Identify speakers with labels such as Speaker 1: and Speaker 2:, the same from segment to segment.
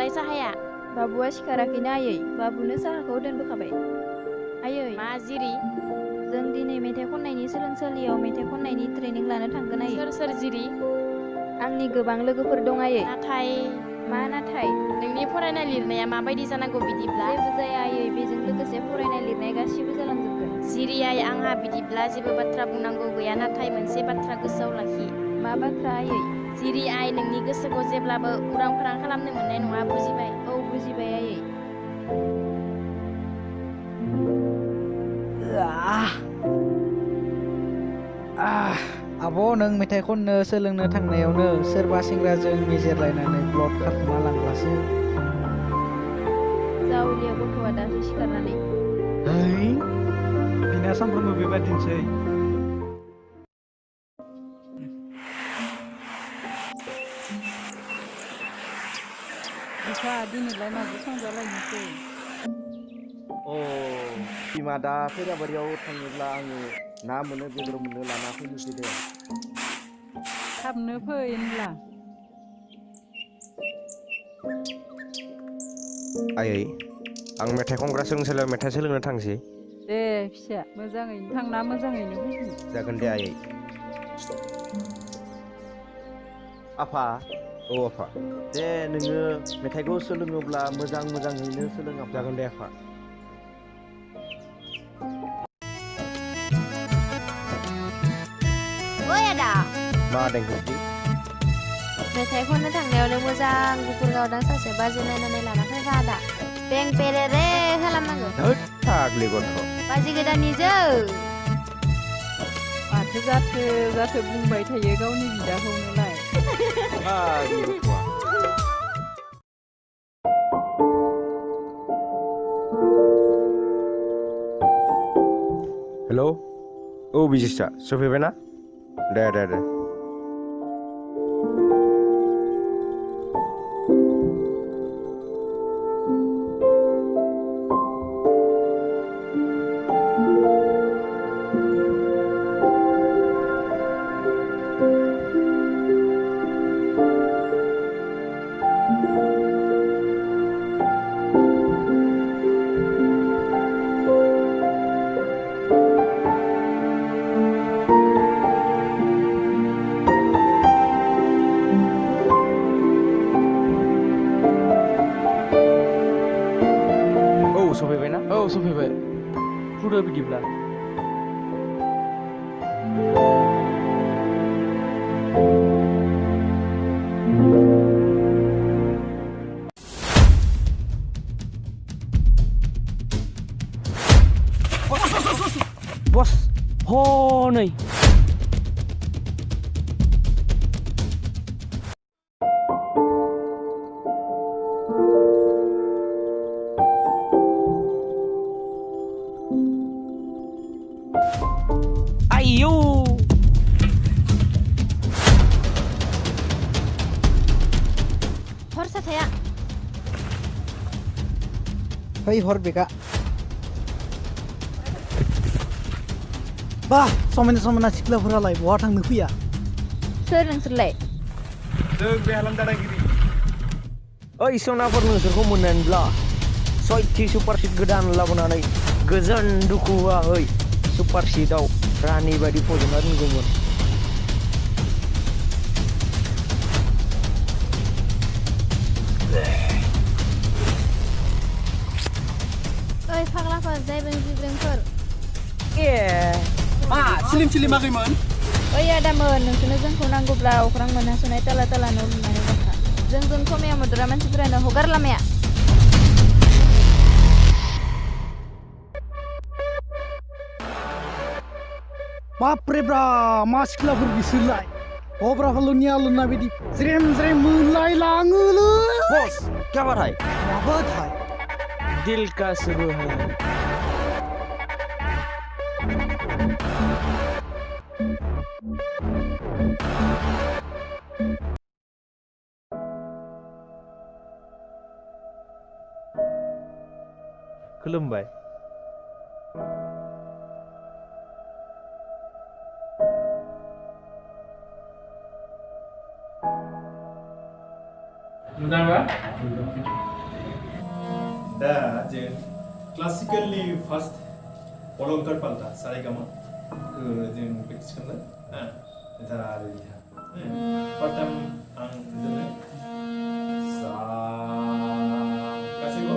Speaker 1: बाबुनालाय साहाया?
Speaker 2: बाबुआ सिखाराखैनो आयै, बाबुनो साहाखौ दोनबोखाबाय। आयै
Speaker 1: मा जिरि?
Speaker 2: जों दिनै मेथाइ खननायनि सोलोंसालियाव मेथाइ खननायनि ट्रेनिं लानो थांगोन आयै।
Speaker 1: सोर सोर जिरि?
Speaker 2: आंनि गोबां लोगोफोर दं आयै।
Speaker 1: नाथाय
Speaker 2: मा नाथाय?
Speaker 1: नोंनि फरायनाय लिरनाया माबायदि जानांगौ बिदिब्ला?
Speaker 2: जेबो जाया आयै, बेजों लोगोसे फरायनाय लिरनाय गासिबो जालांजोबगोन।
Speaker 1: जिरि आइ, आंहा बिदिब्ला जेबो बाथ्रा बुंनांगौ गैया, नाथाय मोनसे बाथ्रा गोसोआव लाखि।
Speaker 2: मा बाथ्रा आयै?
Speaker 1: जिरि आइ, नोंनि गोसोखौ जेब्लाबो उरां फारां खालामनो मोननाय नङा, बुजिबाय?
Speaker 2: औ बुजिबाय आयै।
Speaker 3: आब' नों मेथाइ खननो सोलोंनो थांनायावनो सोरबा सेंग्राजों मेजेरलायनानै ब्लड खारखोमा लांब्लासो।
Speaker 2: जावलिया गथ'आ दासो सिखारनानै।
Speaker 4: है बिना सानफ्रोमबो बेबादिनोसै।
Speaker 5: बिफा दिनैलाय माजों संजालायनोसै?
Speaker 6: बिमा दा खैराबारियाव थाङोब्ला आङो ना मोनो बेदर मोनो लाना फैनोसै दे।
Speaker 5: थाबनो फै होनब्ला।
Speaker 7: आयै, आं मेथाइ खनग्रा सोलोंसालियाव मेथाइ सोलोंनो थांसै।
Speaker 5: दे फिसा, मोजाङैनो थांना मोजाङैनो फैफिन।
Speaker 7: जागोन दे आयै।
Speaker 6: आफा,
Speaker 7: औ आफा।
Speaker 6: दे नोङो मेथाइखौ सोलोङोब्ला मोजाङैनो सोलों आफा।
Speaker 7: जागोन दे आफा।
Speaker 1: ओइ आदा,
Speaker 7: मा देंखोसै?
Speaker 1: मेथाइ खननो थांनायावनो मोजां गुफुर गावदां सासे बाजि नायनानै लाना फैफा आदा। बें पेरेरे खालामनांगौ।
Speaker 7: होद फाग्लि गथ'।
Speaker 1: बाजि गोदाननिजो।
Speaker 5: माथो जाथो बुंबाय थायो गावनि बिदाखौनोलाय।
Speaker 7: फाग्लि गथ'आ। हेलौ, औ बिजिसा सफैबायना? दे। सफैबायना?
Speaker 4: औ सफैबाय। फुदो बिदिब्ला।
Speaker 8: बस हनै आयौ
Speaker 1: हर साथाया।
Speaker 3: फै हर बेगा। बा समायना सिख्लाफोरालाय बहा थांनो फैया?
Speaker 2: सोर नोंसोरलाय?
Speaker 4: जों बे हालामदारागिरि।
Speaker 8: ओइ सनाफोर, नोंसोरखौ मोननानैब्ला सयथि सुपारसिट गोदान लाबोनानै गोजोन दुखु होआहै सुपारसिटआव रानि बायदि फज'ना दोनगौमोन।
Speaker 2: ओइ फाग्लाफोर, जायब्रें जिब्रेंफोर।
Speaker 4: मा सिलिमाखैमोन?
Speaker 2: ओइ आदामोन, नोंसोरनो जोंखौ नांगौब्ला अख्रां मोनहासनाय ताला न' लुनानै दोनखा। जों समायाव मदरा मानसिफोरानो हगार लामाया।
Speaker 3: बापरे ब्रा, मा सिख्लाफोर बिसोरलाय? हब्राफालुनिया लुना बिदि ज्रेम मोनलाय लाङोलै।
Speaker 8: बस क्या बात है?
Speaker 3: माबाथाय
Speaker 8: दिल का सुबह है।
Speaker 7: खुलुमबाय।
Speaker 4: मोजांबा?
Speaker 9: दा जों क्लासिकेलनि फार्स्ट अलंकार पाल्टा सारेगामा जों प्रेक्टिस खालामो दा रेडि फार्स्ट टाइम आं बिदिनो सा गासैबो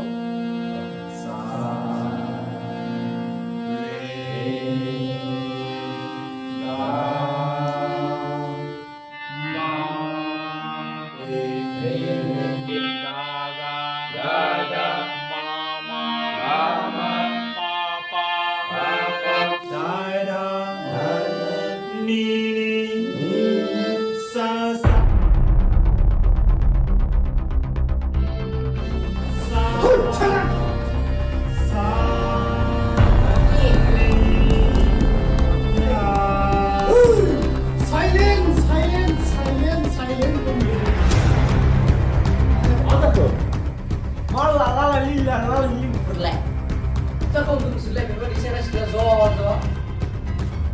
Speaker 9: सा रे गा मा रे रे गा गा गा गा मा मा गा मा पा पा पा पा दा दा ni ni sa sa sa sa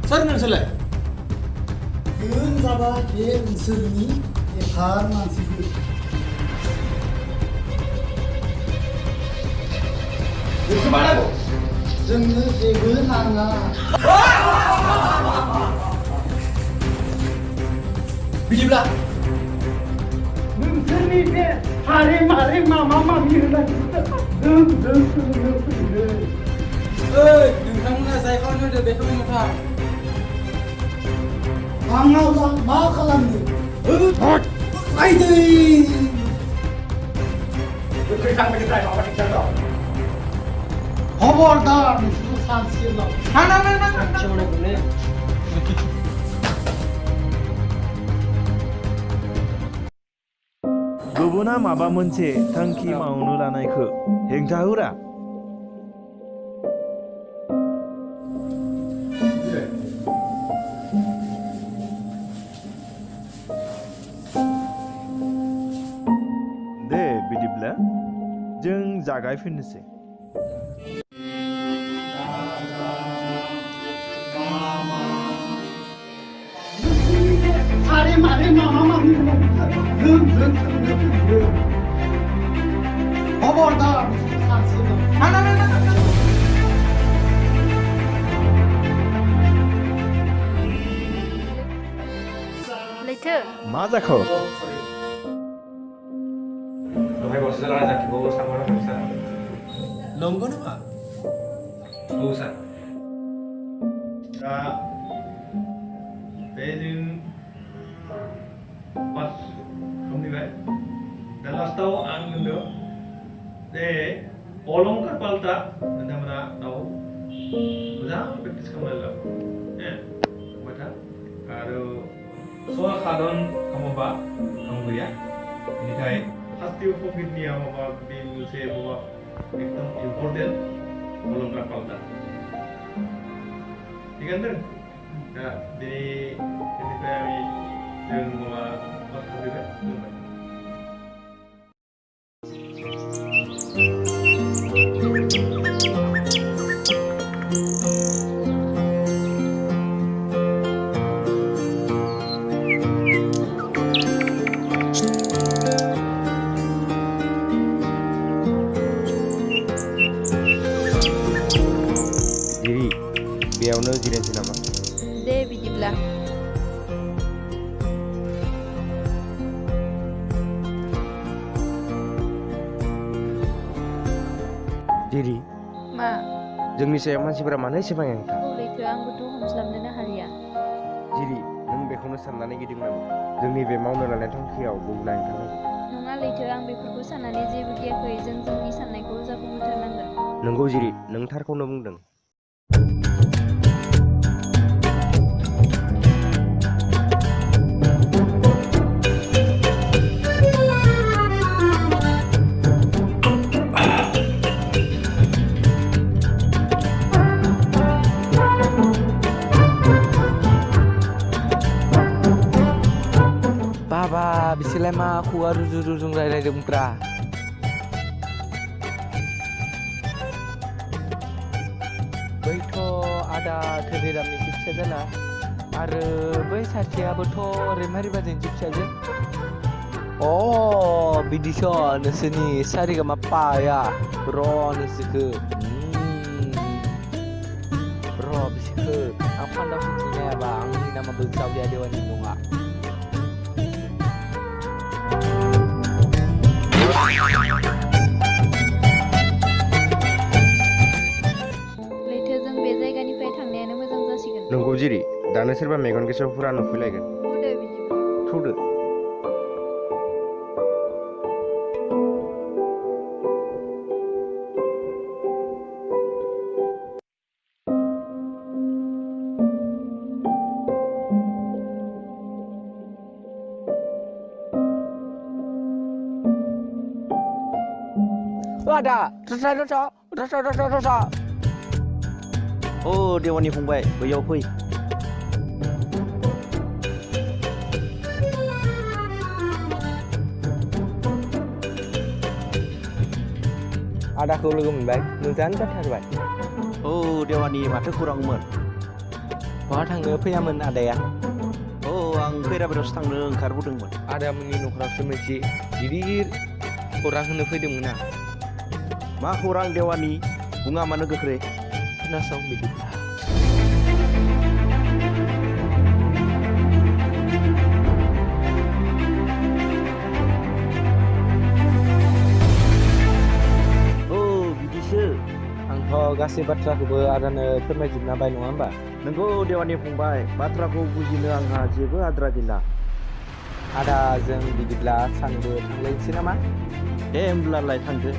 Speaker 4: सोर नोंसोरलाय
Speaker 10: जों जाबाय बे ओनसोलनि बेखार मानसिफोर जोंनो जेबो नाङा
Speaker 4: बिदिब्ला
Speaker 10: नोंसोरनि बे हारे मारे मामा मामि होननाय जों सोलोंनो फैदों
Speaker 4: नोंथांमोना जाय खालामनो होदो बेखौ मावथार
Speaker 10: आंनाव मा खालामनो आयदै
Speaker 4: गोख्रै थांबायनिफ्राय माबा दिगदार दं
Speaker 10: खबरदार नोंसोर सानसेल'
Speaker 6: गुबुना माबा मोनसे थांखि मावनो लानायखौ हेंथा होरा दे बिदिब्ला जों जागायफिननोसै
Speaker 10: हारे मारे मामा मामि होननाय जों सोलोंनो फैदों खबरदार नोंसोर सानसेल'
Speaker 2: लैथो
Speaker 7: मा जाखो
Speaker 9: दहाय गरसे जालांनाय जाथिखौ सानहरनो हागोन सार
Speaker 4: नंगौ नामा
Speaker 9: औ सार दा बे जों पास खालामबाय दा लास्टाव आं होनदों जे अलंकार पाल्टा नोंथांमोना दाउ मोजां प्रेक्टिस खालामनानै था आरो सहा खादन खालामोबा आं गैया बेनिखाय फार्स्ट पकेटनिया माबा बे मोनसे माबा एकदम इम्पर्टेन्ट अलंकार पाल्टा थिगानो दं दा बेनिफ्राय जों माबा पास खालामबाय खुलुमबाय
Speaker 7: बेयावनो जिरायनोसै नामा
Speaker 2: दे बिदिब्ला
Speaker 7: दिरि
Speaker 2: मा
Speaker 7: जोंनि सायाव मानसिफोरा मानो एसेबां हेंथा
Speaker 2: लैथो आंबोथ' हमस्लाबनोनो हालिया
Speaker 7: दिरि नों बेखौनो साननानै गिदिंनांगौ जोंनि बे मावनो लानाय थांखियाव गुबुना हेंथा होयो
Speaker 2: नङा लैथो आं बेफोरखौ साननानै जेबो गियाखै जों जोंनि साननायखौ जाफुंहोथारनांगोन
Speaker 7: नंगौ जिरि नों थारखौनो बुंदों
Speaker 8: बाबा बिसोरलाय मा खुगा रुजु रुजुं रायलायदोंब्रा बैथ' आदा धोनिरामनि फिसाजोना आरो बै सासेयाबोथ' रैमारि बाजैनि फिसाजो Oh, bidiso nोंसोरनि सारिगामा पाया र' नोंसोरखो र' बिसोरखो आं फान्दाव सोंथिनायाबा आंनि नामाबो जावलिया देवानि नङा
Speaker 2: लैथोजों बे जायगानिफ्राय थांनायानो मोजां जासिगोन
Speaker 7: नंगौ जिरि दानो सोरबा मेगन गेसावफोरा नुफैलायगोन
Speaker 2: थौदो बिदिब्ला
Speaker 7: थौदो
Speaker 8: ada rasa oh dewani फंबाय बैयाव फै आदाखौ लोगो मोनबाय मोजां जाथारबाय औ देवानि माथो खौरांमोन बहा थांनो फैयामोन आदाया औ आं खैराबारियावसो थांनो ओंखारबोदोंमोन
Speaker 7: आदामोननि न'खरावसो मोनसे गिदिर खौरां होनो फैदोंमोन आं
Speaker 8: मा खौरां देवानि बुङा मानो गोख्रै खोनासं बिदिब्ला आंथ' गासै बाथ्राखौबो आदानो फोरमायजोबना होबाय नङा होमबा नंगौ देवानि फंबाय बाथ्राखौ बुजिनो आंहा जेबो आद्रा गैला आदा जों बिदिब्ला सानैबो थांलायनोसै नामा दे होमब्लालाय थांदो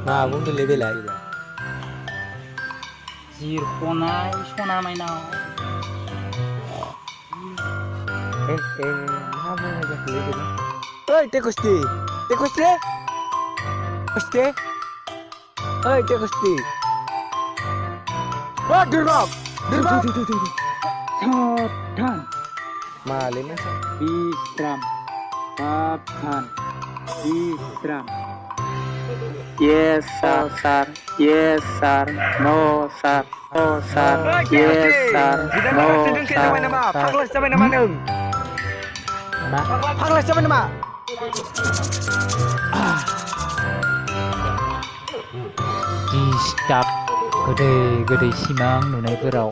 Speaker 8: मा बुंदोंलै बेलाय
Speaker 10: जिरख'नाय सना माइनाव
Speaker 8: मा बुंनाय जाखोलै बेलाय ओइ टेकस्टि टेकस्टि टेकस्टि ओइ टेकस्टि ओ दुर्गम
Speaker 10: साबधान
Speaker 8: मालै मानसि
Speaker 10: विश्राम साबधान विश्राम
Speaker 11: Yes sir, yes sir, no sir, no sir, yes sir, no sir.
Speaker 8: Faklas sampai nama neng. Faklas sampai nama.
Speaker 12: Distab gede simang नुनायफोराव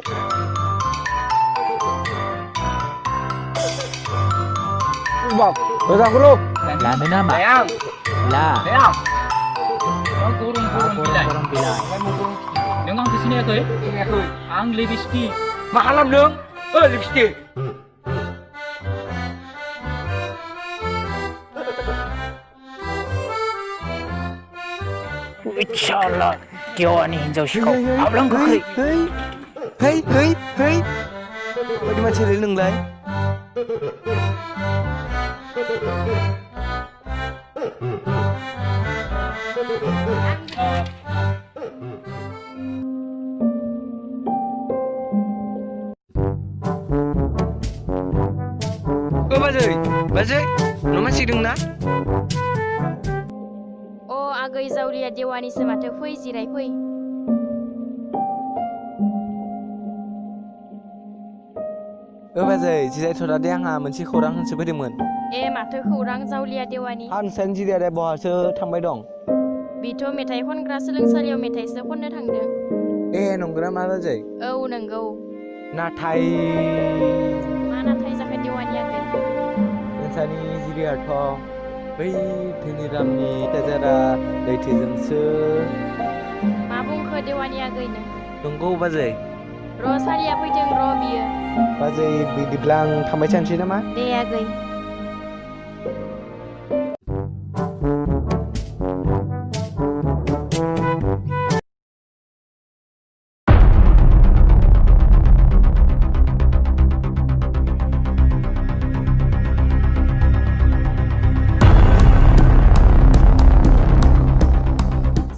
Speaker 8: Bang, udah aku lu.
Speaker 12: Lalu nama. Lah.
Speaker 10: Kurung bilai. Neng ang kesini aku ang lipstick.
Speaker 8: Makalam neng. Lipstick.
Speaker 12: Insyaallah Dewani हिनजावसिखौ हाबलां गोख्रै
Speaker 8: Hei बायदि मानसिलै नोंलाय बाजै न' मानसि दंना
Speaker 2: अ आगै जावलिया देवानिसो माथो फै जिराय फै
Speaker 8: बाजै जिरायथ'दा दे आंहा मोनसे खौरां होनसो फैदोंमोन
Speaker 2: ए माथो खौरां जावलिया देवानि
Speaker 8: हानसेन जिरायनाय बहासो थांबाय दं
Speaker 2: बिथ' मेथाइ खनग्रा सोलोंसालियाव मेथाइसो खननो थांदों
Speaker 8: ए नंगौना मा बाजै
Speaker 2: औ नंगौ
Speaker 8: नाथाय
Speaker 2: मा नाथाय जाखो देवानि आगै
Speaker 8: नोंसानि जिरियाथ' बै धोनिरामनि फिसाजोरा लैथोजोंसो
Speaker 2: मा बुंखो देवानि आगैनो
Speaker 8: नंगौ बाजै
Speaker 2: र' सारिया फैथों र' बियो
Speaker 8: बाजै बिदिब्ला आं थांबाय थानोसै नामा
Speaker 2: दे आगै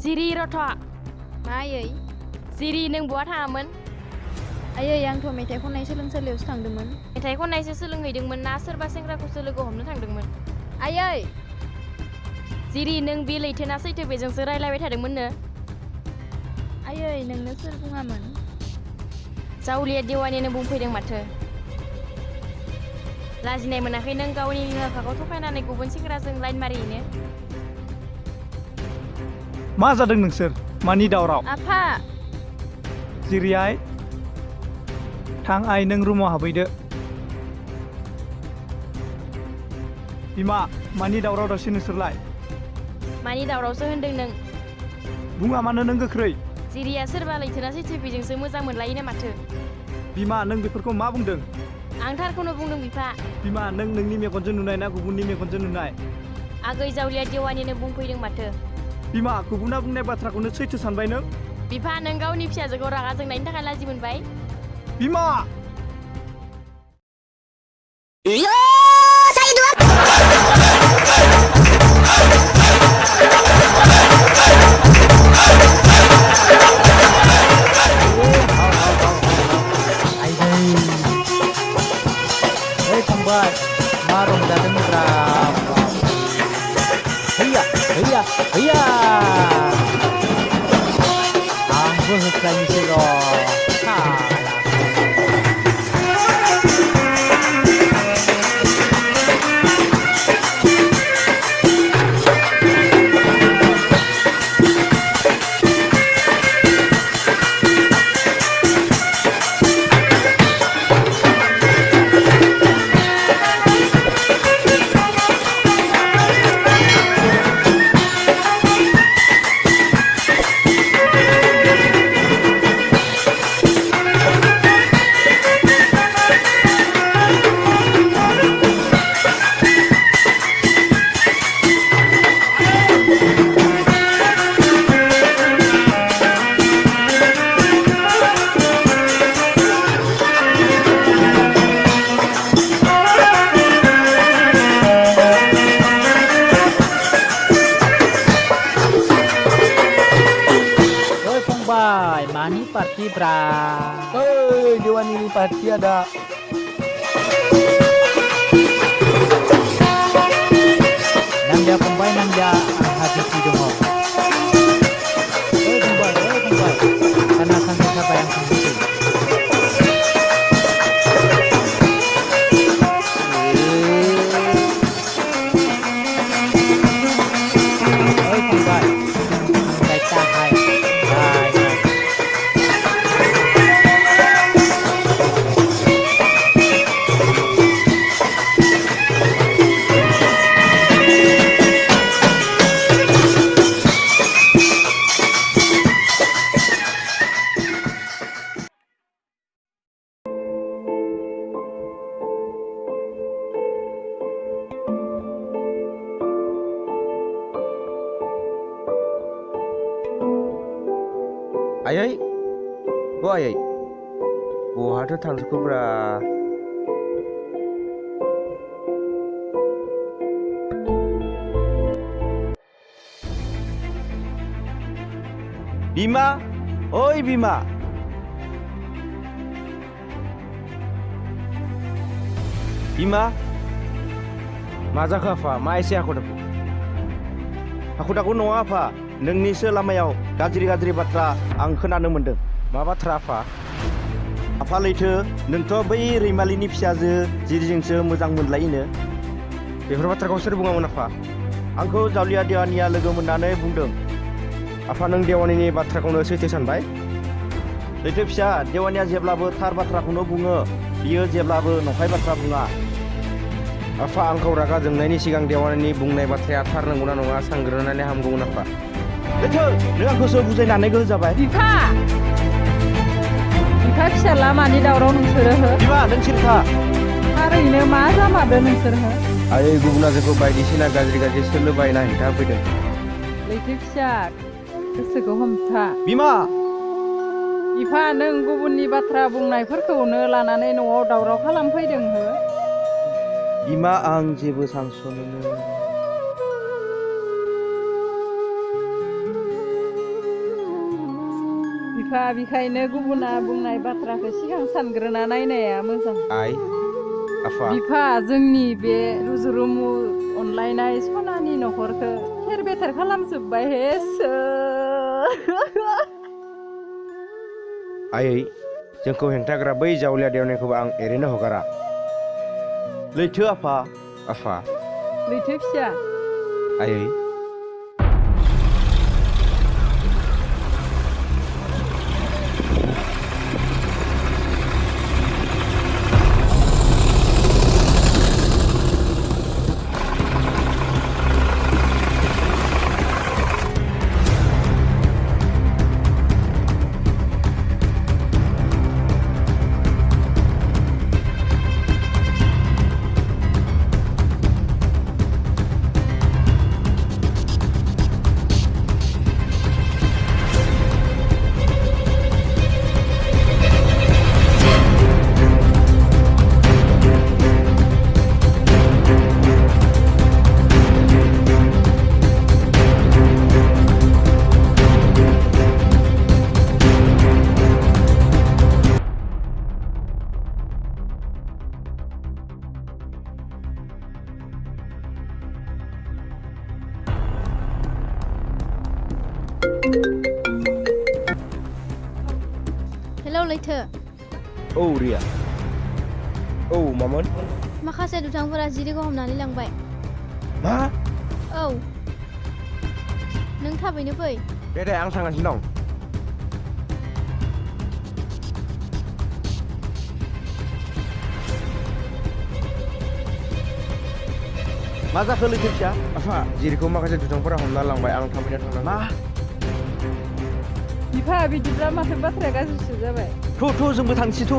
Speaker 1: जिरि रथ'
Speaker 2: मा आयै
Speaker 1: जिरि नों बहा थाङामोन?
Speaker 2: आयै आंथ' मेथाइ खननाय सोलोंसालियावसो थांदोंमोन।
Speaker 1: मेथाइ खननायसो सोलोंहैदोंमोन ना सोरबा सेंग्राखौसो लोगो हमनो थांदोंमोन?
Speaker 2: आयै
Speaker 1: जिरि नों बे लैथोना सैथो बेजोंसो रायलायबाय थादोंमोननो?
Speaker 2: आयै नोंनो सोर बुङामोन?
Speaker 1: जावलिया देवानिनो बुंफैदों माथो। लाजिनाय मोनाखै नों गावनि बिमा बिफाखौ थगायनानै गुबुन सेंग्राजों लाइन मारिहैनो?
Speaker 10: मा जादों नोंसोर? मानि दावराव?
Speaker 2: आफा
Speaker 10: जिरि आइ थां आइ नों रुमाव हाबहैदो। बिमा मानि दावराव दावसि नोंसोरलाय?
Speaker 1: मानि दावरावसो होनदों नों?
Speaker 10: बुङा मानो नों गोख्रै?
Speaker 1: जिरिया सोरबा लैथोना सैथो बेजोंसो मोजां मोनलायोनो माथो?
Speaker 10: बिमा नों बेफोरखौ मा बुंदों?
Speaker 1: आं थारखौनो बुंदों बिफा।
Speaker 10: बिमा नों नोंनि मेगनजों नुनाय ना गुबुननि मेगनजों नुनाय?
Speaker 1: आगै जावलिया देवानिनो बुंफैदों माथो।
Speaker 10: बिमा गुबुना बुंनाय बाथ्राखौनो सैथो सानबाय नों?
Speaker 1: बिफा नों गावनि फिसाजोखौ रागा जोंनायनि थाखाय लाजि मोनबाय?
Speaker 10: बिमा
Speaker 3: फंबाय मा रंजादोंब्रा हैया हैया हैया आंबो होख्रायनोसै र' मानि पार्टी ब्रा?
Speaker 6: देवानी पार्टी ada.
Speaker 3: Nangja fंबाय nangja आंहा डिउटि दङ। फंबाय दाना सानसे थाबाय आं थांनोसै। फंबाय आंलाय थाखाय
Speaker 7: आयै गो आयै बहाथो थांजोबखोब्रा? बिमा ओइ बिमा बिमा मा जाखो आफा? मा एसे हाखु दाखु नङा आफा, नोंनिसो लामायाव गाज्रि बाथ्रा आं खोनानो मोनदों। मा बाथ्रा आफा? आफा लैथो नोंथ' बै रैमालिनि फिसाजो जिरिजोंसो मोजां मोनलायोनो। बेफोर बाथ्राखौ सोर बुङामोन आफा? आंखौ जावलिया देवानिया लोगो मोननानै बुंदों। आफा नों देवानिनि बाथ्राखौनो सैथो सानबाय? लैथो फिसा देवानिया जेब्लाबो थार बाथ्राखौनो बुङो, बियो जेब्लाबो नंखाय बाथ्रा बुङा। आफा आंखौ रागा जोंनायनि सिगां देवानिनि बुंनाय बाथ्राया थार नंगौना नङा सांग्रोनानै हामगौमोन आफा। लैथो नों आंखौसो बुजायनानै होजाबाय।
Speaker 5: बिफा फिसाला मानि दावराव नोंसोरो हो?
Speaker 7: बिमा नों सिरिथा।
Speaker 5: थारैनो मा जामारदो नोंसोरहो?
Speaker 7: आयै गुबुना जोंखौ बायदिसिना गाज्रि सोलो बायना हेंथा होफैदों।
Speaker 5: लैथो फिसा गोसोखौ हमथा।
Speaker 7: बिमा
Speaker 5: बिफा नों गुबुननि बाथ्रा बुंनायफोरखौनो लानानै न'आव दावराव खालामफैदों हो?
Speaker 7: बिमा आं जेबो सानस'नोनो।
Speaker 5: बिफा बिखायनो गुबुना बुंनाय बाथ्राखौ सिगां सानग्रोना नायनाया मोजां।
Speaker 8: आइ आफा
Speaker 5: बिफा जोंनि बे रुजु-रुमु अनलायनाय सनानि न'खरखौ थेर-बेथेर खालामजोब्बाय हे
Speaker 7: आयै जोंखौ हेंथाग्रा बै जावलिया देवनायखौबो आं ओरैनो हगारा। लैथो आफा आफा
Speaker 5: लैथो फिसा
Speaker 7: आयै
Speaker 2: हेलौ लैथो
Speaker 7: औ रिया औ मामोन
Speaker 2: माखासे दुथांफोरा जिरिखौ हमनानै लांबाय।
Speaker 7: मा
Speaker 2: औ नों थाबैनो फै।
Speaker 7: दे आं थांगासिनो दं। मा जाखो लैथो फिसा आफा जिरिखौ माखासे दुथांफोरा हमना लांबाय आं थाबैनो थांनांगौ। मा
Speaker 5: बिफा बिदिब्ला माथो बाथ्राया गाज्रिसो जाबाय।
Speaker 7: थ' जोंबो थांसै थ'।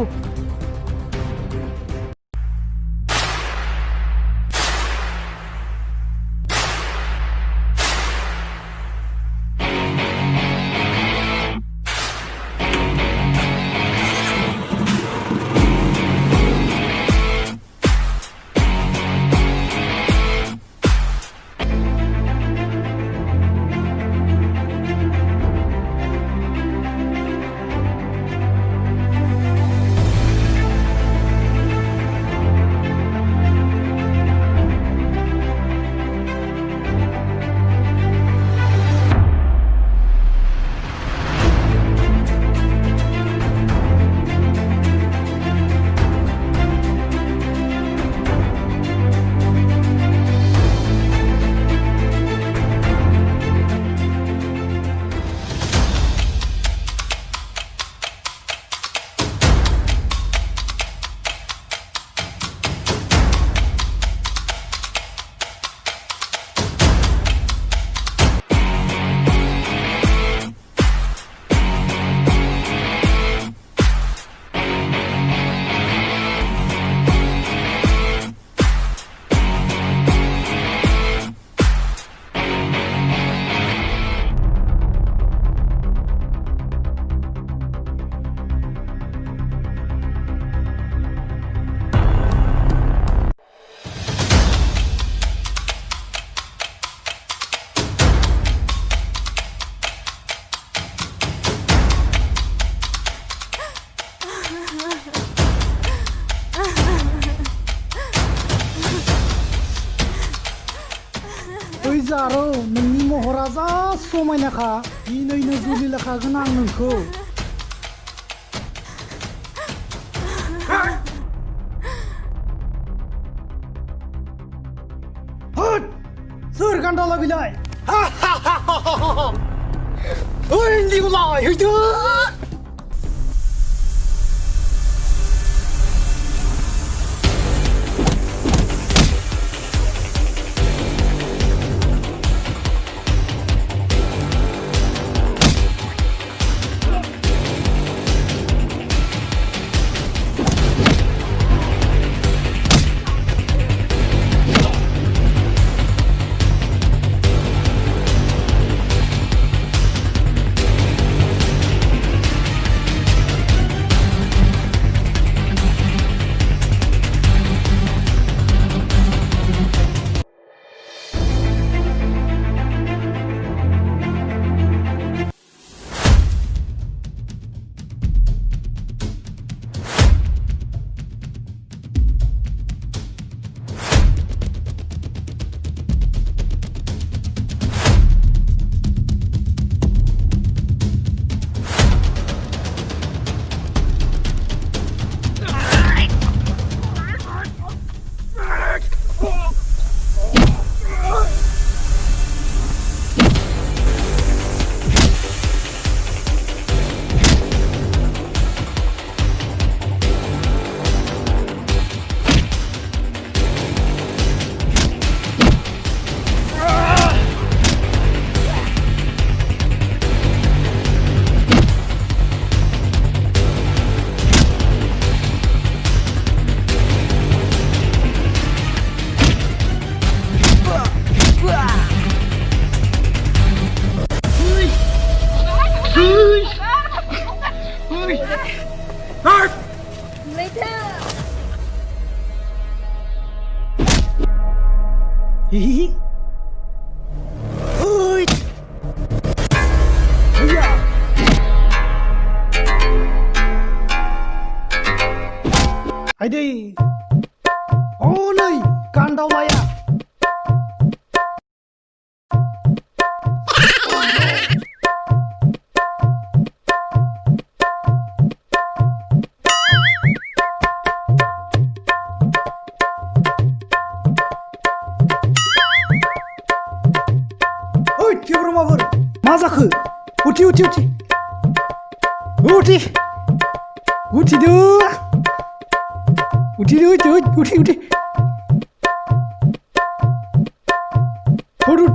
Speaker 10: जारौ नोंनि महरा जा समायनाखा दिनैनो जुलि लाखागोन आं नोंखौ। सोर गान्दाला बिलाय ओइ लिगलाय हैदो Haydi. Oley, kandavlaya. Oy, kibrum abur. मा जाखो? उथि उथि उथि. उथि. उथिदो. उथिदो उथि उथि. थुरुत.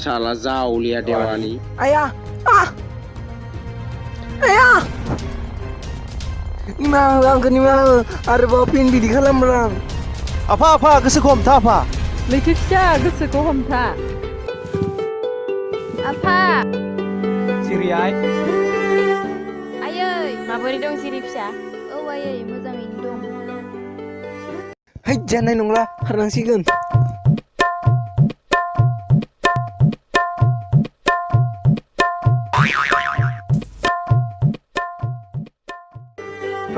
Speaker 7: Salah jauh lihat dewani.
Speaker 10: Ayah, ayah. Nimaha, angkat nimaha. Arba pindi di khalamnaiyao.
Speaker 7: Apa गोसोखौ हमथा apa?
Speaker 5: लैथो फिसा गोसोखौ हमथा.
Speaker 2: Apa?
Speaker 3: Siriai.
Speaker 2: Aयै,
Speaker 1: माबोरै दं सिरि फिसा?
Speaker 2: औ आयै मोजाङैनो दं.
Speaker 10: Hai, जानाय नंला, खारनांसिगोन.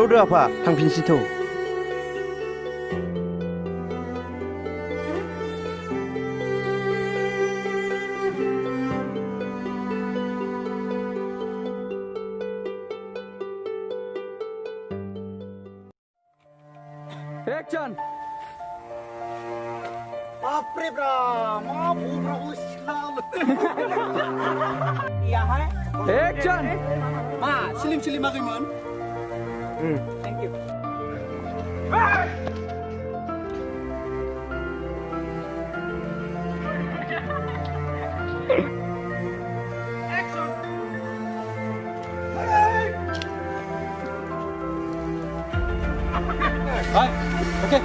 Speaker 7: Thौदो apa? थांफिनसै थौ.
Speaker 3: Action.
Speaker 10: Apre bra, ma bra uslal. Iya hai.
Speaker 3: Action.
Speaker 10: Ma, silim agaiman. Thank you.
Speaker 3: Hai, oke.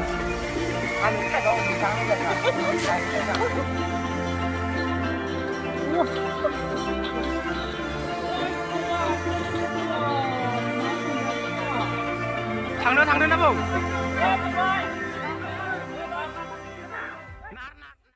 Speaker 12: थांनो ना बुं